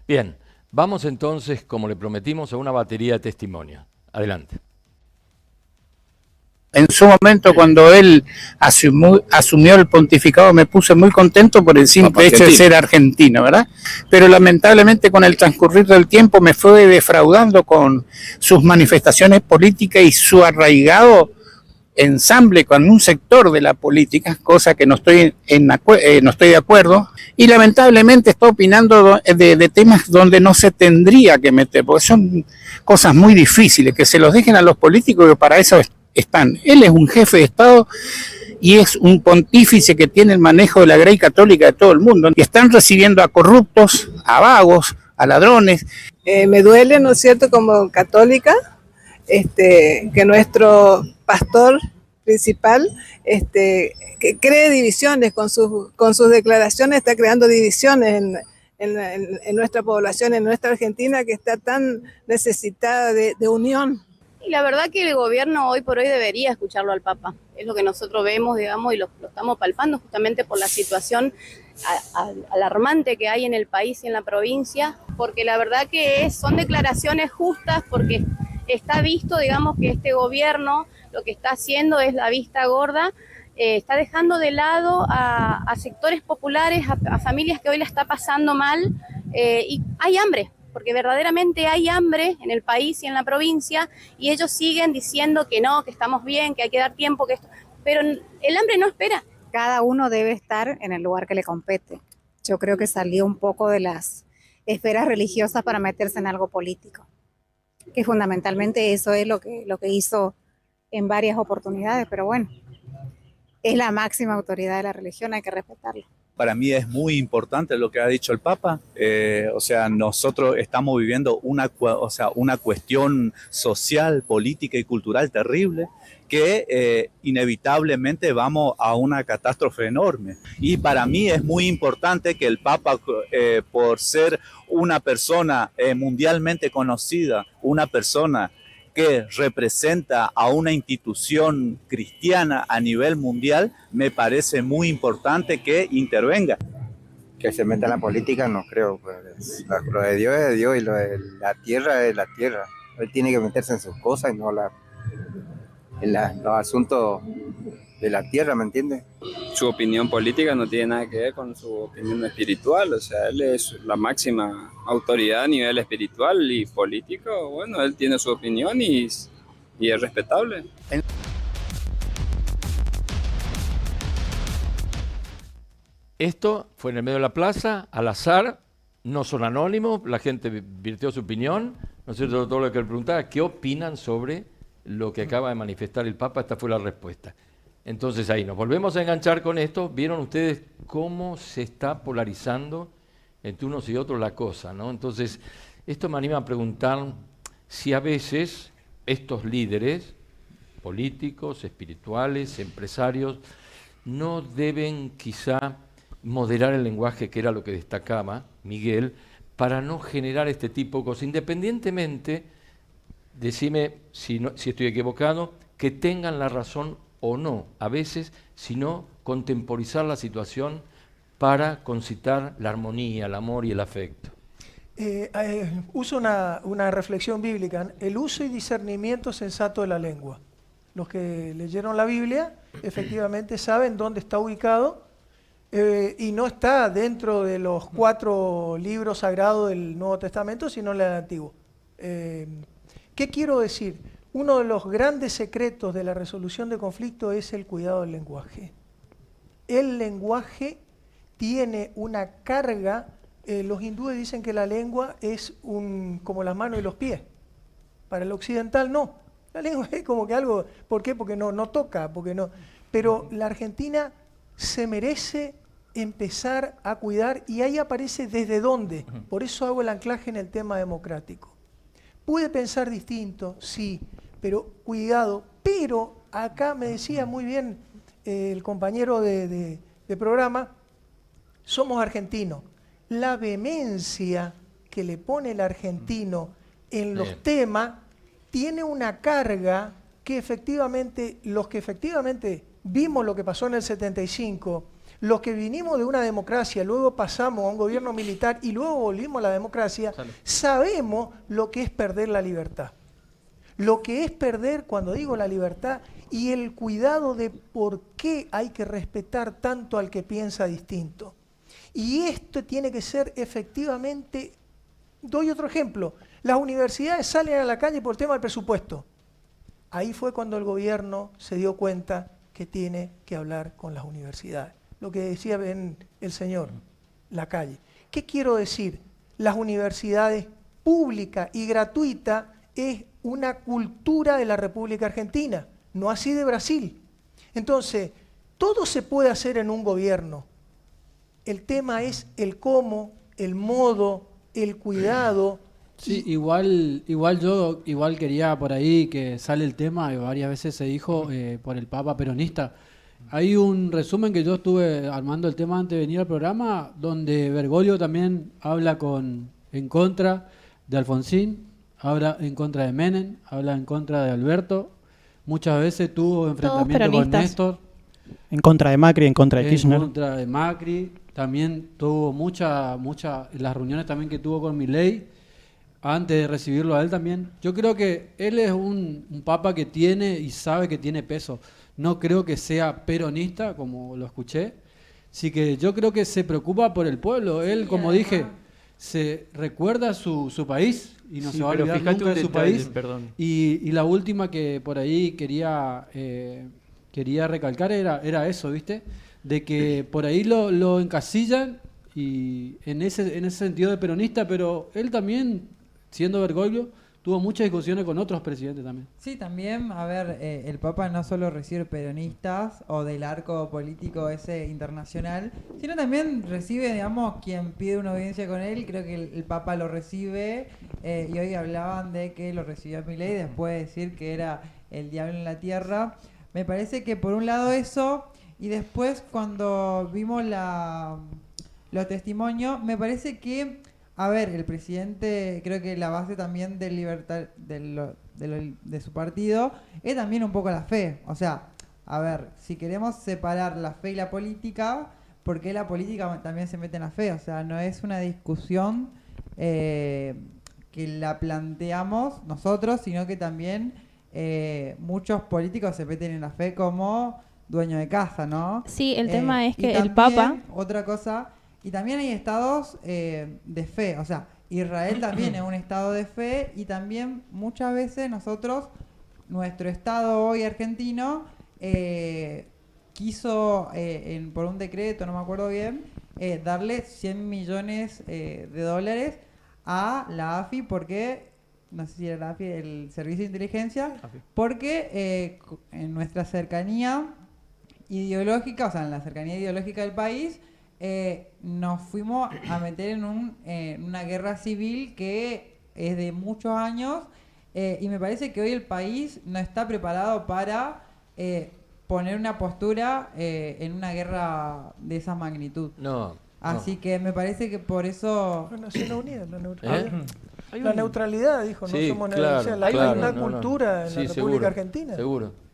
Bien, vamos entonces, como le prometimos, a una batería de testimonios. Adelante. En su momento, cuando él asumió el pontificado, me puse muy contento por el simple hecho de ser argentino, ¿verdad? Pero lamentablemente con el transcurrir del tiempo me fue defraudando con sus manifestaciones políticas y su arraigado ensamble con un sector de la política, cosa que no estoy de acuerdo, y lamentablemente está opinando de temas donde no se tendría que meter, porque son cosas muy difíciles, que se los dejen a los políticos, que para eso están. Él es un jefe de Estado y es un pontífice que tiene el manejo de la Grey Católica de todo el mundo, y están recibiendo a corruptos, a vagos, a ladrones. Me duele, ¿no es cierto?, como católica, que nuestro pastor principal que cree divisiones con sus declaraciones, está creando divisiones en nuestra población, en nuestra Argentina, que está tan necesitada de unión. Y la verdad que el gobierno hoy por hoy debería escucharlo al Papa. Es lo que nosotros vemos, digamos, y lo estamos palpando justamente por la situación alarmante que hay en el país y en la provincia, porque la verdad que son declaraciones justas, porque está visto, digamos, que este gobierno lo que está haciendo es la vista gorda, está dejando de lado a sectores populares, a familias que hoy la está pasando mal, y hay hambre, porque verdaderamente hay hambre en el país y en la provincia, y ellos siguen diciendo que no, que estamos bien, que hay que dar tiempo, pero el hambre no espera. Cada uno debe estar en el lugar que le compete. Yo creo que salió un poco de las esferas religiosas para meterse en algo político, que fundamentalmente eso es lo que hizo en varias oportunidades, pero bueno, es la máxima autoridad de la religión, hay que respetarlo. Para mí es muy importante lo que ha dicho el Papa. O sea, nosotros estamos viviendo una cuestión social, política y cultural terrible que inevitablemente vamos a una catástrofe enorme. Y para mí es muy importante que el Papa, por ser una persona mundialmente conocida, una persona que representa a una institución cristiana a nivel mundial, me parece muy importante que intervenga. Que se meta en la política no creo, pues, lo de Dios es de Dios y lo de la tierra es la tierra. Él tiene que meterse en sus cosas y no en los asuntos de la tierra, ¿me entiendes? Su opinión política no tiene nada que ver con su opinión espiritual, o sea, él es la máxima autoridad a nivel espiritual y político. Bueno, él tiene su opinión y es respetable. Esto fue en el medio de la plaza, al azar, no son anónimos, la gente virtió su opinión, ¿no es cierto? Todo lo que le preguntaba, ¿qué opinan sobre lo que acaba de manifestar el Papa? Esta fue la respuesta. Entonces ahí nos volvemos a enganchar con esto. ¿Vieron ustedes cómo se está polarizando entre unos y otros la cosa, ¿no? Entonces, esto me anima a preguntar si a veces estos líderes políticos, espirituales, empresarios, no deben quizá moderar el lenguaje, que era lo que destacaba Miguel, para no generar este tipo de cosas, independientemente, decime si estoy equivocado, que tengan la razón o no, a veces, sino contemporizar la situación para concitar la armonía, el amor y el afecto. Uso una reflexión bíblica, el uso y discernimiento sensato de la lengua. Los que leyeron la Biblia efectivamente saben dónde está ubicado y no está dentro de los 4 libros sagrados del Nuevo Testamento, sino en el Antiguo. ¿Qué quiero decir? Uno de los grandes secretos de la resolución de conflictos es el cuidado del lenguaje. El lenguaje tiene una carga, los hindúes dicen que la lengua es como las manos y los pies. Para el occidental no. La lengua es como que algo, ¿por qué? Porque no toca, porque no. Pero la Argentina se merece empezar a cuidar y ahí aparece desde dónde. Por eso hago el anclaje en el tema democrático. Puede pensar distinto, sí, pero cuidado. Pero acá me decía muy bien el compañero de programa, somos argentinos. La vehemencia que le pone el argentino en los temas tiene una carga que efectivamente, los que efectivamente vimos lo que pasó en el 75, Los que vinimos de una democracia, luego pasamos a un gobierno militar y luego volvimos a la democracia, sabemos lo que es perder la libertad. Lo que es perder, cuando digo la libertad, y el cuidado de por qué hay que respetar tanto al que piensa distinto. Y esto tiene que ser efectivamente, doy otro ejemplo, las universidades salen a la calle por el tema del presupuesto. Ahí fue cuando el gobierno se dio cuenta que tiene que hablar con las universidades. Lo que decía el señor, la calle. ¿Qué quiero decir? Las universidades públicas y gratuitas es una cultura de la República Argentina, no así de Brasil. Entonces, todo se puede hacer en un gobierno. El tema es el cómo, el modo, el cuidado. Sí, igual quería por ahí que sale el tema, y varias veces se dijo por el Papa peronista. Hay un resumen que yo estuve armando el tema antes de venir al programa, donde Bergoglio también habla en contra de Alfonsín, habla en contra de Menem, habla en contra de Alberto. Muchas veces tuvo enfrentamiento con Néstor. En contra de Macri, en contra de Kirchner. En contra de Macri. También tuvo las reuniones también que tuvo con Milei, antes de recibirlo a él también. Yo creo que él es un papa que tiene y sabe que tiene peso. No creo que sea peronista, como lo escuché. Sí que yo creo que se preocupa por el pueblo. Él, como dije, se recuerda su país y no se va a olvidar nunca de su país. Y la última que por ahí quería recalcar era eso, ¿viste? De que por ahí lo encasillan y en ese sentido de peronista, pero él también, siendo Bergoglio, tuvo muchas discusiones con otros presidentes también. Sí, también, a ver, el Papa no solo recibe peronistas o del arco político ese internacional, sino también recibe, digamos, quien pide una audiencia con él. Creo que el Papa lo recibe, y hoy hablaban de que lo recibió Milei después de decir que era el diablo en la tierra. Me parece que por un lado eso, y después cuando vimos los testimonios, me parece que, a ver, el presidente, creo que la base también de libertad de su partido es también un poco la fe. O sea, a ver, si queremos separar la fe y la política, ¿por qué la política también se mete en la fe? O sea, no es una discusión que la planteamos nosotros, sino que también muchos políticos se meten en la fe como dueño de casa, ¿no? Sí, el tema es que también, el Papa... Otra cosa... Y también hay estados de fe, o sea, Israel también es un estado de fe, y también muchas veces nosotros, nuestro estado hoy argentino, quiso, por un decreto, no me acuerdo bien, darle 100 millones de dólares a la AFI, porque, no sé si era la AFI, el Servicio de Inteligencia, porque en nuestra cercanía ideológica, o sea, en la cercanía ideológica del país, nos fuimos a meter en una guerra civil que es de muchos años, y me parece que hoy el país no está preparado para poner una postura en una guerra de esa magnitud. Así que me parece que por eso... Naciones Unidas, la neutralidad. La neutralidad, dijo, no somos neutrales. Hay una cultura en la República Argentina. Seguro.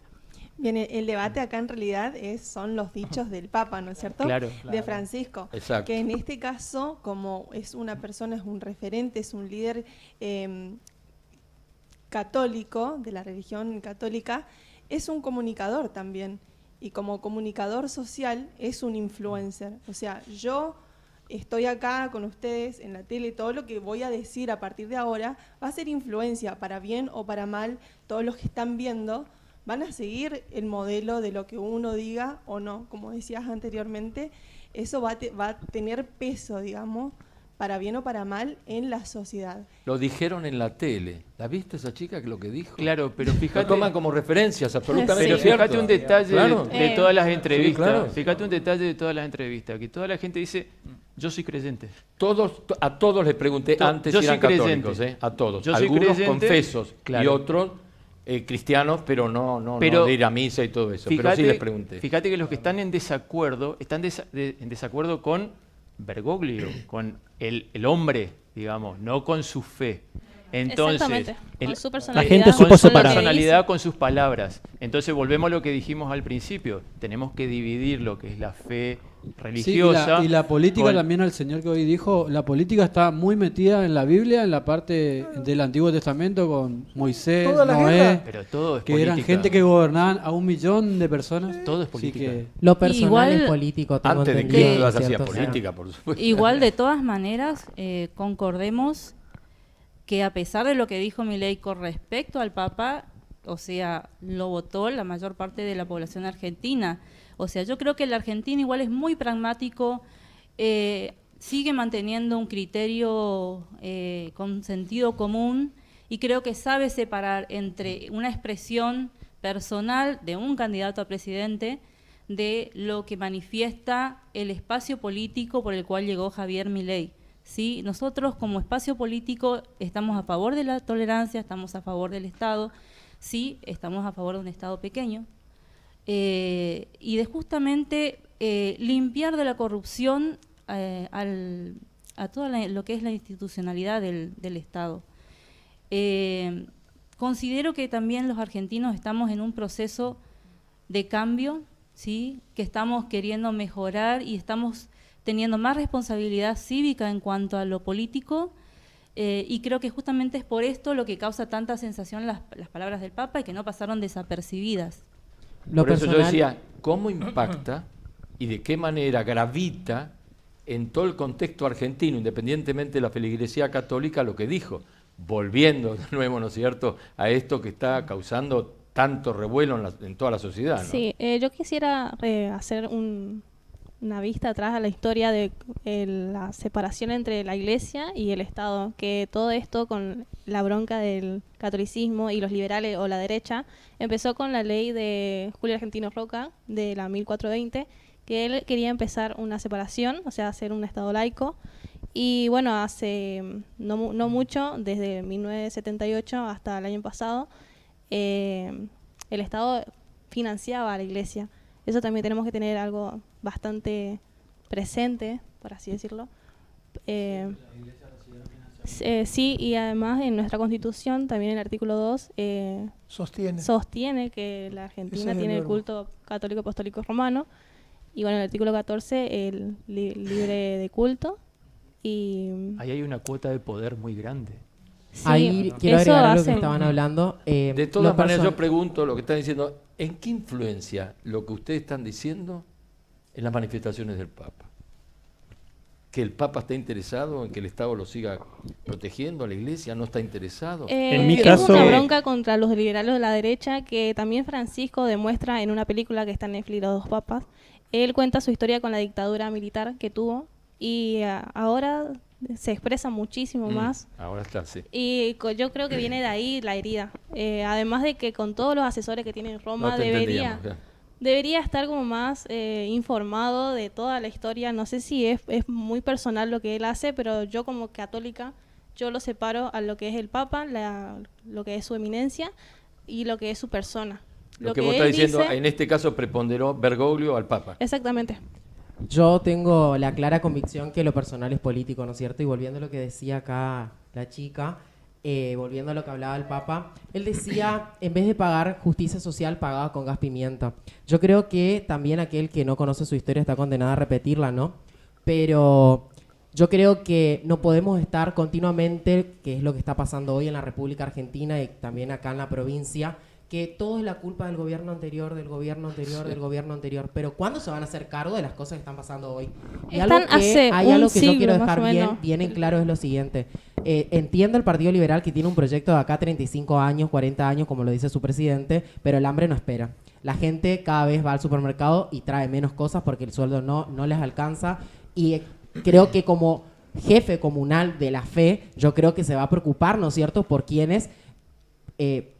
Bien, el debate acá en realidad son los dichos del Papa, ¿no es cierto? Claro. De Francisco. Exacto. Que en este caso, como es una persona, es un referente, es un líder católico, de la religión católica, es un comunicador también. Y como comunicador social es un influencer. O sea, yo estoy acá con ustedes en la tele, todo lo que voy a decir a partir de ahora va a ser influencia, para bien o para mal. Todos los que están viendo van a seguir el modelo de lo que uno diga o no. Como decías anteriormente, eso va a tener peso, digamos, para bien o para mal en la sociedad. Lo dijeron en la tele. ¿La viste esa chica que lo que dijo? Claro, pero fíjate... Lo toman como referencias, absolutamente. Pero fíjate un detalle de todas las entrevistas. Sí, claro. Fíjate un detalle de todas las entrevistas, que toda la gente dice, yo soy creyente. A todos les pregunté antes si eran católicos, a todos. Yo soy algunos creyente, confesos y otros cristianos, pero no de ir a misa y todo eso. Pero sí les pregunté. Fíjate que los que están en desacuerdo, están en desacuerdo con Bergoglio, con el hombre, digamos, no con su fe. Entonces, con su la gente supo con su separar. personalidad, con sus palabras. Entonces volvemos a lo que dijimos al principio. Tenemos que dividir lo que es la fe religiosa. Sí, y la política con- también, al señor que hoy dijo, la política está muy metida en la Biblia, en la parte del Antiguo Testamento con Moisés, Toda la Noé, guerra. Pero todo es que eran política. gente que gobernaban a 1 millón de personas. Todo es Así política. que Lo personal Igual- es político, tengo Antes de entendido, que todas hacía ¿cierto? política, por supuesto. Igual, de todas maneras, concordemos que a pesar de lo que dijo Milei con respecto al Papa, o sea, lo votó la mayor parte de la población argentina. O sea, yo creo que el argentino igual es muy pragmático, sigue manteniendo un criterio con sentido común y creo que sabe separar entre una expresión personal de un candidato a presidente de lo que manifiesta el espacio político por el cual llegó Javier Milei. ¿Sí? Nosotros como espacio político estamos a favor de la tolerancia, estamos a favor del Estado, sí, estamos a favor de un Estado pequeño, y de justamente limpiar de la corrupción a toda lo que es la institucionalidad del Estado. Considero que también los argentinos estamos en un proceso de cambio, ¿sí? Que estamos queriendo mejorar y estamos teniendo más responsabilidad cívica en cuanto a lo político, y creo que justamente es por esto lo que causa tanta sensación las palabras del Papa y que no pasaron desapercibidas. Por eso yo decía, ¿cómo impacta y de qué manera gravita en todo el contexto argentino, independientemente de la feligresía católica, lo que dijo? Volviendo de nuevo, ¿no es cierto?, a esto que está causando tanto revuelo en toda la sociedad, ¿no? Sí, yo quisiera hacer una vista atrás a la historia de la separación entre la Iglesia y el Estado, que todo esto con la bronca del catolicismo y los liberales o la derecha empezó con la ley de Julio Argentino Roca de la 1420, que él quería empezar una separación, o sea, hacer un Estado laico. Y bueno, hace no mucho, desde 1978 hasta el año pasado, el Estado financiaba a la Iglesia. Eso también tenemos que tener algo bastante presente, por así decirlo. Sí, y además en nuestra Constitución, también en el artículo 2, sostiene que la Argentina tiene el culto católico apostólico romano. Y bueno, en el artículo 14, el libre de culto. Y Ahí hay una cuota de poder muy grande. sí, Ahí quiero eso agregar algo hace- que estaban hablando. De todas maneras, yo pregunto lo que están diciendo, ¿en qué influencia lo que ustedes están diciendo en las manifestaciones del Papa? ¿Que el Papa está interesado en que el Estado lo siga protegiendo, a la Iglesia no está interesado? En mi es caso- una bronca contra los liberales de la derecha que también Francisco demuestra en una película que está en Netflix, Los dos papas. Él cuenta su historia con la dictadura militar que tuvo y ahora se expresa muchísimo más. Ahora está, sí. Y yo creo que viene de ahí la herida. Además de que con todos los asesores que tiene en Roma No te entendíamos, ya. debería estar como más informado de toda la historia. No sé si es muy personal lo que él hace, pero yo como católica, yo lo separo a lo que es el Papa, lo que es su eminencia y lo que es su persona. Lo que vos estás diciendo, en este caso preponderó Bergoglio al Papa. Exactamente. Yo tengo la clara convicción que lo personal es político, ¿no es cierto? Y volviendo a lo que decía acá la chica, volviendo a lo que hablaba el Papa, él decía, en vez de pagar justicia social, pagaba con gas pimienta. Yo creo que también aquel que no conoce su historia está condenado a repetirla, ¿no? Pero yo creo que no podemos estar continuamente, que es lo que está pasando hoy en la República Argentina y también acá en la provincia, que todo es la culpa del gobierno anterior, del gobierno anterior, del gobierno anterior. Pero ¿cuándo se van a hacer cargo de las cosas que están pasando hoy? Y Están algo que, hace hay un algo que yo siglo, quiero más dejar o menos. bien en claro es lo siguiente. Entiendo el Partido Liberal que tiene un proyecto de acá 35 años, 40 años, como lo dice su presidente, pero el hambre no espera. La gente cada vez va al supermercado y trae menos cosas porque el sueldo no les alcanza. Y creo que como jefe comunal de la fe, yo creo que se va a preocupar, ¿no es cierto?, por quienes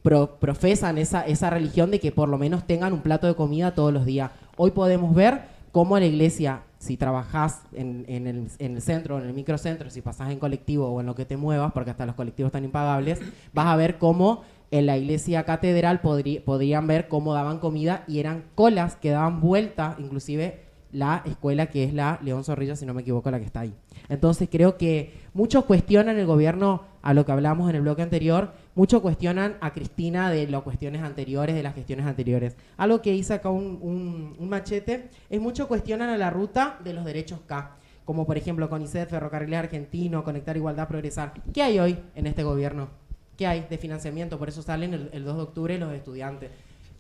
profesan esa religión de que por lo menos tengan un plato de comida todos los días. Hoy podemos ver cómo la iglesia, si trabajás en el centro, en el microcentro, si pasás en colectivo o en lo que te muevas, porque hasta los colectivos están impagables, vas a ver cómo en la iglesia catedral podrían ver cómo daban comida y eran colas que daban vuelta, inclusive la escuela que es la León Zorrilla, si no me equivoco, la que está ahí. Entonces creo que muchos cuestionan el gobierno, a lo que hablamos en el bloque anterior, muchos cuestionan a Cristina de las cuestiones anteriores, de las gestiones anteriores. Algo que hice acá un machete, es mucho cuestionan a la ruta de los derechos K, como por ejemplo CONICET, Ferrocarriles Argentinos, Conectar, Igualdad, Progresar. ¿Qué hay hoy en este gobierno? ¿Qué hay de financiamiento? Por eso salen el 2 de octubre los estudiantes.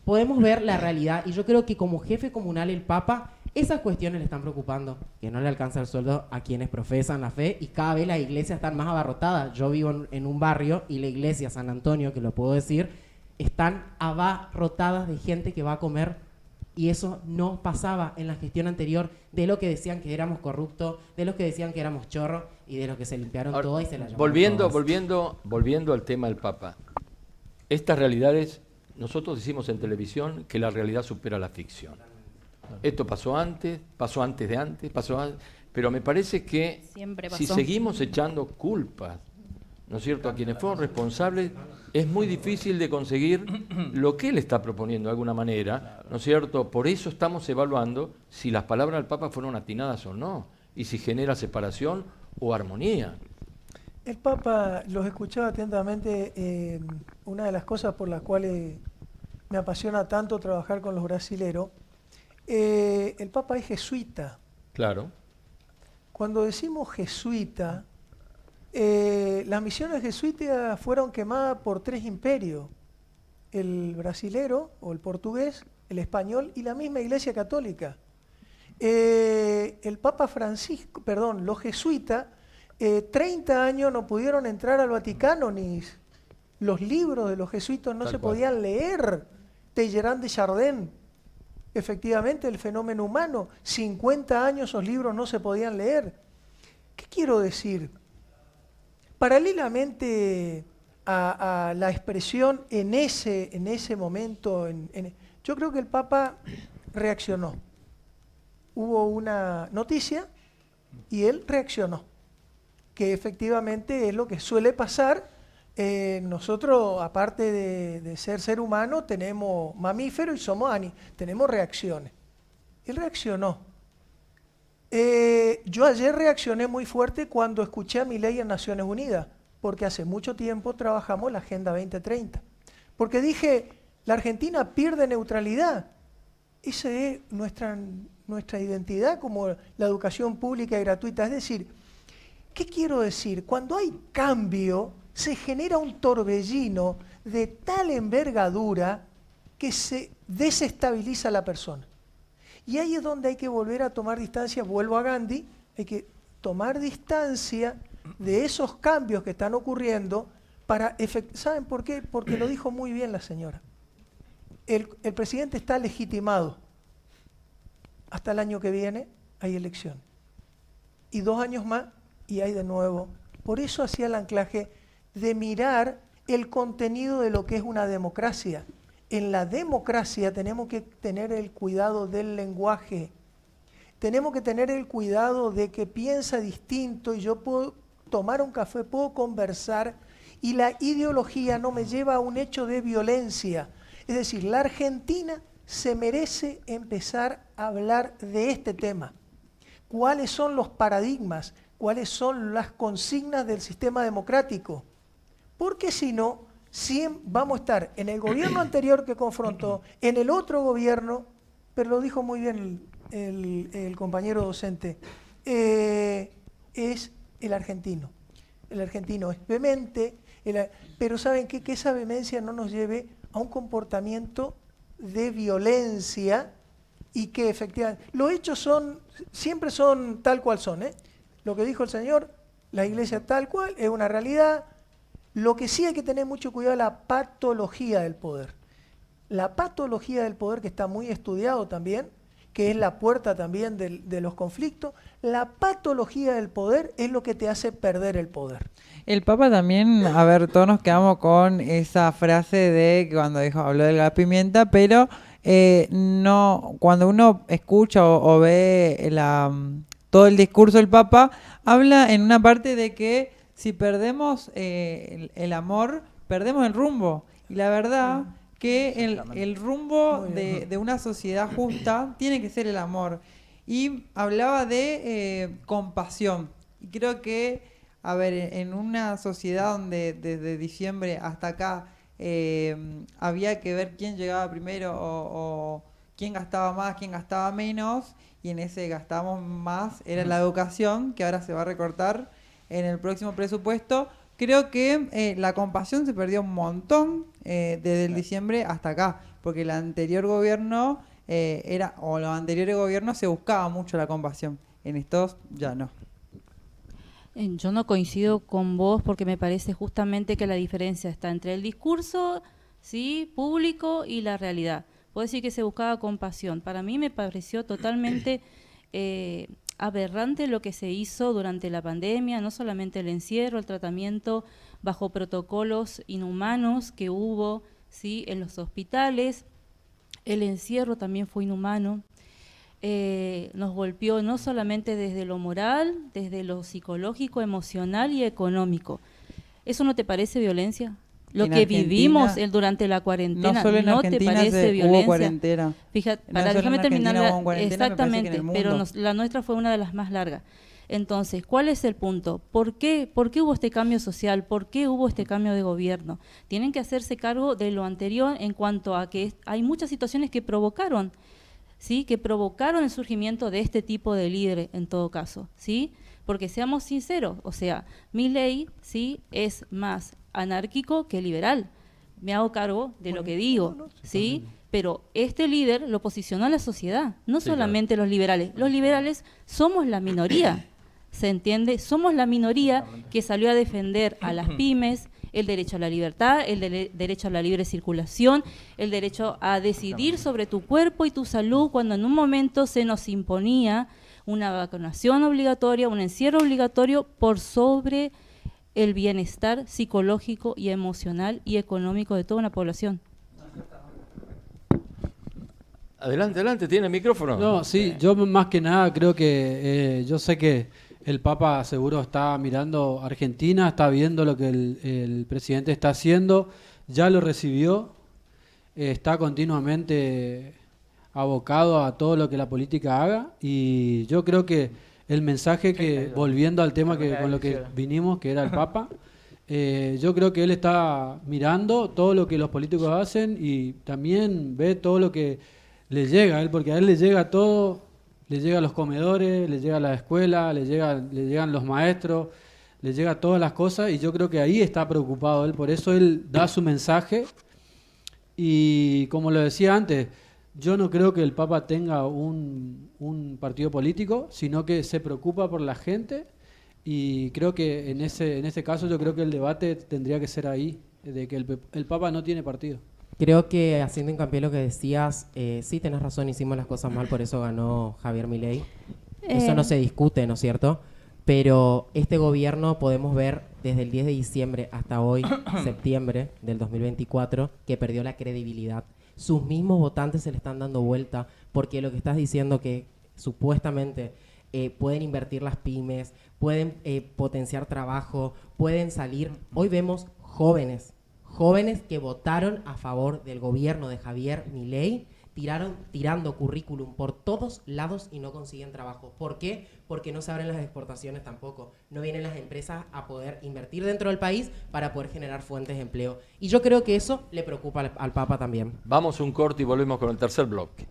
Podemos ver la realidad y yo creo que como jefe comunal el Papa, esas cuestiones le están preocupando, que no le alcanza el sueldo a quienes profesan la fe y cada vez las iglesias están más abarrotadas. Yo vivo en un barrio y la iglesia San Antonio, que lo puedo decir, están abarrotadas de gente que va a comer y eso no pasaba en la gestión anterior de lo que decían que éramos corruptos, de los que decían que éramos chorros y de los que se limpiaron todo y se la llamaron todas. Volviendo al tema del Papa, estas realidades, nosotros decimos en televisión que la realidad supera la ficción. Esto pasó antes de antes, pero me parece que si seguimos echando culpas, ¿no es cierto?, a quienes fueron responsables, es muy difícil de conseguir lo que él está proponiendo de alguna manera, ¿no es cierto? Por eso estamos evaluando si las palabras del Papa fueron atinadas o no, y si genera separación o armonía. El Papa, los escuchaba atentamente, una de las cosas por las cuales me apasiona tanto trabajar con los brasileros, el Papa es jesuita. Claro. Cuando decimos jesuita, las misiones jesuíticas fueron quemadas por 3 imperios: el brasilero o el portugués, el español y la misma Iglesia Católica. El Papa Francisco, perdón, los jesuitas, 30 años no pudieron entrar al Vaticano, ni los libros de los jesuitas no se podían leer. Talleyrand de Chardin, efectivamente, el fenómeno humano, 50 años esos libros no se podían leer. ¿Qué quiero decir? Paralelamente a la expresión en ese momento, yo creo que el Papa reaccionó. Hubo una noticia y él reaccionó, que efectivamente es lo que suele pasar. Nosotros, aparte de ser humano, tenemos mamíferos y somos tenemos reacciones. Él reaccionó. Yo ayer reaccioné muy fuerte cuando escuché a Milei en Naciones Unidas, porque hace mucho tiempo trabajamos la Agenda 2030. Porque dije, la Argentina pierde neutralidad. Esa es nuestra identidad como la educación pública y gratuita. Es decir, ¿qué quiero decir? Cuando hay cambio, se genera un torbellino de tal envergadura que se desestabiliza a la persona. Y ahí es donde hay que volver a tomar distancia, vuelvo a Gandhi, hay que tomar distancia de esos cambios que están ocurriendo para ¿saben por qué? Porque lo dijo muy bien la señora. El presidente está legitimado. Hasta el año que viene hay elección. Y 2 años más y hay de nuevo. Por eso hacía el anclaje de mirar el contenido de lo que es una democracia. En la democracia tenemos que tener el cuidado del lenguaje. Tenemos que tener el cuidado de que piensa distinto y yo puedo tomar un café, puedo conversar y la ideología no me lleva a un hecho de violencia. Es decir, la Argentina se merece empezar a hablar de este tema. ¿Cuáles son los paradigmas? ¿Cuáles son las consignas del sistema democrático? Porque si no, vamos a estar en el gobierno anterior que confrontó, en el otro gobierno, pero lo dijo muy bien el compañero docente, es el argentino. El argentino es vehemente, pero ¿saben qué? Que esa vehemencia no nos lleve a un comportamiento de violencia y que efectivamente los hechos siempre son tal cual son. Lo que dijo el señor, la iglesia tal cual, es una realidad. Lo que sí hay que tener mucho cuidado es la patología del poder. La patología del poder, que está muy estudiado también, que es la puerta también de los conflictos, la patología del poder es lo que te hace perder el poder. El Papa también, a ver, todos nos quedamos con esa frase de cuando habló del gas pimienta, pero no, cuando uno escucha o ve todo el discurso del Papa, habla en una parte de que si perdemos el amor, perdemos el rumbo. Y la verdad que el rumbo de una sociedad justa tiene que ser el amor. Y hablaba de compasión. Y creo que A ver, en una sociedad donde desde diciembre hasta acá había que ver quién llegaba primero o quién gastaba más, quién gastaba menos, y en ese gastamos más era la educación, que ahora se va a recortar en el próximo presupuesto. Creo que la compasión se perdió un montón desde el diciembre hasta acá, porque el anterior gobierno los anteriores gobiernos se buscaba mucho la compasión. En estos ya no. Yo no coincido con vos porque me parece justamente que la diferencia está entre el discurso, ¿sí?, público y la realidad. Puedo decir que se buscaba compasión. Para mí me pareció totalmente aberrante lo que se hizo durante la pandemia, no solamente el encierro, el tratamiento bajo protocolos inhumanos que hubo, ¿sí?, en los hospitales. El encierro también fue inhumano. Nos golpeó no solamente desde lo moral, desde lo psicológico, emocional y económico. ¿Eso no te parece violencia? Lo que vivimos durante la cuarentena, no solo en ¿no te parece violencia? Hubo cuarentena. Fíjate, No déjame terminar. Exactamente, pero la nuestra fue una de las más largas. Entonces, ¿cuál es el punto? ¿Por qué hubo este cambio social? ¿Por qué hubo este cambio de gobierno? Tienen que hacerse cargo de lo anterior en cuanto a que hay muchas situaciones que provocaron, ¿sí?, que provocaron el surgimiento de este tipo de líderes en todo caso, ¿sí? Porque seamos sinceros, o sea, Milei, ¿sí?, es más anárquico que liberal. Me hago cargo de lo que digo, ¿sí? Pero este líder lo posicionó a la sociedad, no solamente los liberales. Los liberales somos la minoría, ¿se entiende? Somos la minoría que salió a defender a las pymes, el derecho a la libertad, el derecho a la libre circulación, el derecho a decidir sobre tu cuerpo y tu salud, cuando en un momento se nos imponía una vacunación obligatoria, un encierro obligatorio por sobre el bienestar psicológico y emocional y económico de toda una población. Adelante, tiene el micrófono. No, sí, yo más que nada creo que yo sé que el Papa seguro está mirando Argentina, está viendo lo que el presidente está haciendo, ya lo recibió, está continuamente abocado a todo lo que la política haga, y yo creo que el mensaje que, volviendo al tema que con lo que vinimos, que era el Papa, yo creo que él está mirando todo lo que los políticos hacen y también ve todo lo que le llega a él, porque a él le llega todo, le llega a los comedores, le llega a la escuela, le llegan los maestros, le llega todas las cosas, y yo creo que ahí está preocupado él, por eso él da su mensaje. Y como lo decía antes, yo no creo que el Papa tenga un partido político, sino que se preocupa por la gente, y creo que en ese caso yo creo que el debate tendría que ser ahí, de que el Papa no tiene partido. Creo que, haciendo hincapié en lo que decías, sí tenés razón, hicimos las cosas mal, por eso ganó Javier Milei. Eso no se discute, ¿no es cierto? Pero este gobierno podemos ver desde el 10 de diciembre hasta hoy, septiembre del 2024, que perdió la credibilidad. Sus mismos votantes se le están dando vuelta, porque lo que estás diciendo que supuestamente pueden invertir las pymes, pueden potenciar trabajo, pueden salir. Hoy vemos jóvenes que votaron a favor del gobierno de Javier Milei, tirando currículum por todos lados y no consiguen trabajo. ¿Por qué? Porque no se abren las exportaciones tampoco. No vienen las empresas a poder invertir dentro del país para poder generar fuentes de empleo. Y yo creo que eso le preocupa al Papa también. Vamos un corte y volvemos con el tercer bloque.